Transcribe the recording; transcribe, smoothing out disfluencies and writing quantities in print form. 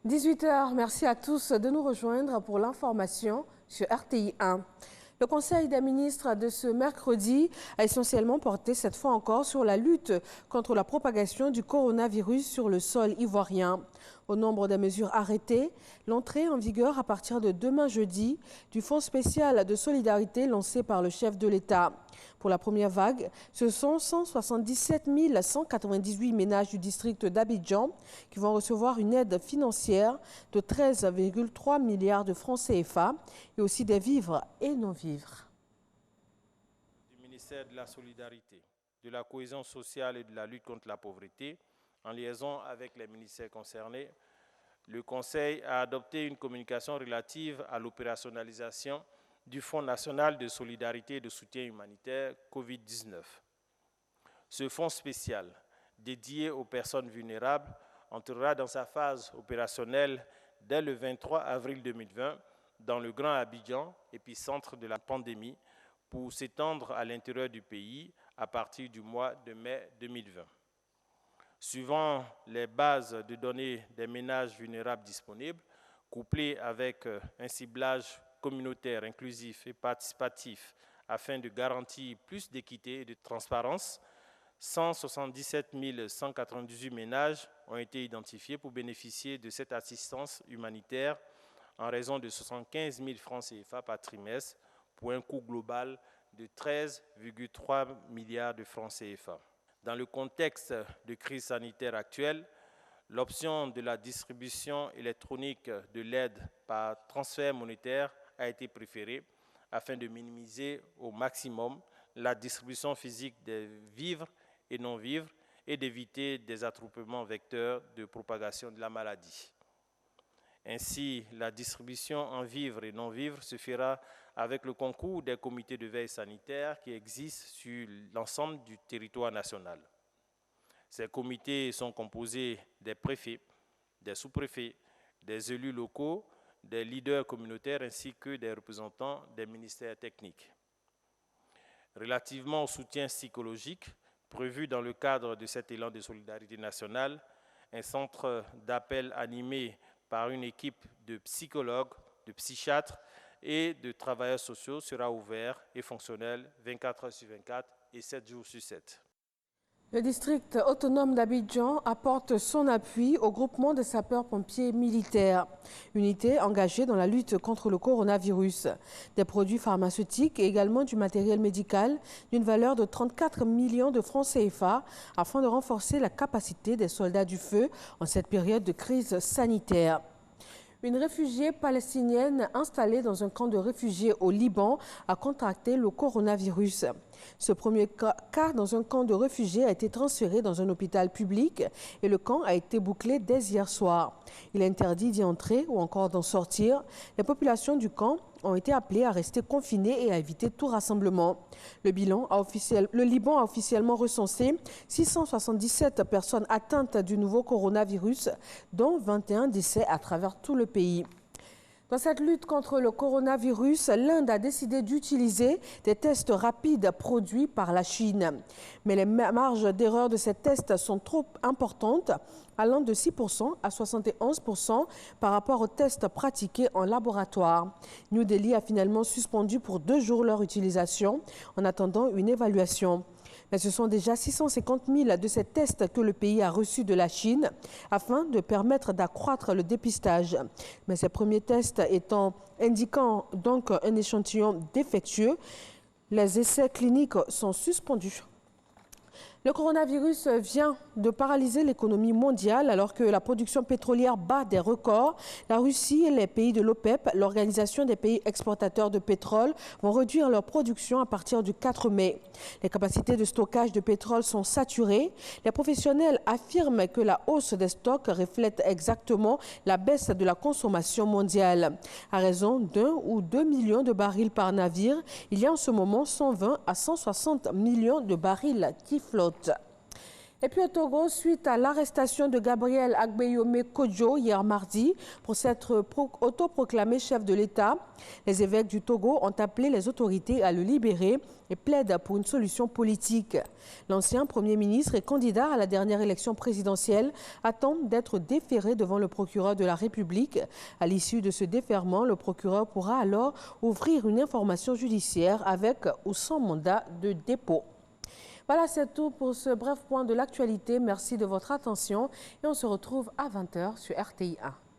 18 h, merci à tous de nous rejoindre pour l'information sur RTI 1. Le Conseil des ministres de ce mercredi a essentiellement porté cette fois encore sur la lutte contre la propagation du coronavirus sur le sol ivoirien. Au nombre des mesures arrêtées, l'entrée en vigueur à partir de demain jeudi du Fonds spécial de solidarité lancé par le chef de l'État. Pour la première vague, ce sont 177 198 ménages du district d'Abidjan qui vont recevoir une aide financière de 13,3 milliards de francs CFA et aussi des vivres et non-vivres. Du ministère de la Solidarité, de la Cohésion sociale et de la lutte contre la pauvreté, en liaison avec les ministères concernés, le Conseil a adopté une communication relative à l'opérationnalisation du Fonds national de solidarité et de soutien humanitaire COVID-19. Ce fonds spécial, dédié aux personnes vulnérables, entrera dans sa phase opérationnelle dès le 23 avril 2020 dans le Grand Abidjan, épicentre de la pandémie, pour s'étendre à l'intérieur du pays à partir du mois de mai 2020. Suivant les bases de données des ménages vulnérables disponibles, couplées avec un ciblage communautaire, inclusif et participatif afin de garantir plus d'équité et de transparence, 177 198 ménages ont été identifiés pour bénéficier de cette assistance humanitaire en raison de 75 000 francs CFA par trimestre pour un coût global de 13,3 milliards de francs CFA. Dans le contexte de crise sanitaire actuelle, l'option de la distribution électronique de l'aide par transfert monétaire a été préférée afin de minimiser au maximum la distribution physique des vivres et non-vivres et d'éviter des attroupements vecteurs de propagation de la maladie. Ainsi, la distribution en vivres et non-vivres se fera avec le concours des comités de veille sanitaire qui existent sur l'ensemble du territoire national. Ces comités sont composés des préfets, des sous-préfets, des élus locaux, des leaders communautaires ainsi que des représentants des ministères techniques. Relativement au soutien psychologique prévu dans le cadre de cet élan de solidarité nationale, un centre d'appel animé par une équipe de psychologues, de psychiatres et de travailleurs sociaux sera ouvert et fonctionnel 24 heures sur 24 et 7 jours sur 7. Le district autonome d'Abidjan apporte son appui au groupement de sapeurs-pompiers militaires, unité engagée dans la lutte contre le coronavirus. Des produits pharmaceutiques et également du matériel médical d'une valeur de 34 millions de francs CFA afin de renforcer la capacité des soldats du feu en cette période de crise sanitaire. Une réfugiée palestinienne installée dans un camp de réfugiés au Liban a contracté le coronavirus. Ce premier cas dans un camp de réfugiés a été transféré dans un hôpital public et le camp a été bouclé dès hier soir. Il est interdit d'y entrer ou encore d'en sortir. Les populations du camp ont été appelées à rester confinées et à éviter tout rassemblement. Le Liban a officiellement recensé 677 personnes atteintes du nouveau coronavirus, dont 21 décès à travers tout le pays. Dans cette lutte contre le coronavirus, l'Inde a décidé d'utiliser des tests rapides produits par la Chine. Mais les marges d'erreur de ces tests sont trop importantes, allant de 6% à 71% par rapport aux tests pratiqués en laboratoire. New Delhi a finalement suspendu pour 2 jours leur utilisation en attendant une évaluation. Mais ce sont déjà 650 000 de ces tests que le pays a reçus de la Chine afin de permettre d'accroître le dépistage. Mais ces premiers tests indiquant donc un échantillon défectueux, les essais cliniques sont suspendus. Le coronavirus vient de paralyser l'économie mondiale alors que la production pétrolière bat des records. La Russie et les pays de l'OPEP, l'Organisation des pays exportateurs de pétrole, vont réduire leur production à partir du 4 mai. Les capacités de stockage de pétrole sont saturées. Les professionnels affirment que la hausse des stocks reflète exactement la baisse de la consommation mondiale. À raison d'1 ou 2 millions de barils par navire, il y a en ce moment 120 à 160 millions de barils qui flottent. Et puis au Togo, suite à l'arrestation de Gabriel Agbeyome Kodjo hier mardi pour s'être autoproclamé chef de l'État, les évêques du Togo ont appelé les autorités à le libérer et plaident pour une solution politique. L'ancien Premier ministre et candidat à la dernière élection présidentielle attend d'être déféré devant le procureur de la République. À l'issue de ce défèrement, le procureur pourra alors ouvrir une information judiciaire avec ou sans mandat de dépôt. Voilà, c'est tout pour ce bref point de l'actualité. Merci de votre attention et on se retrouve à 20h sur RTI 1.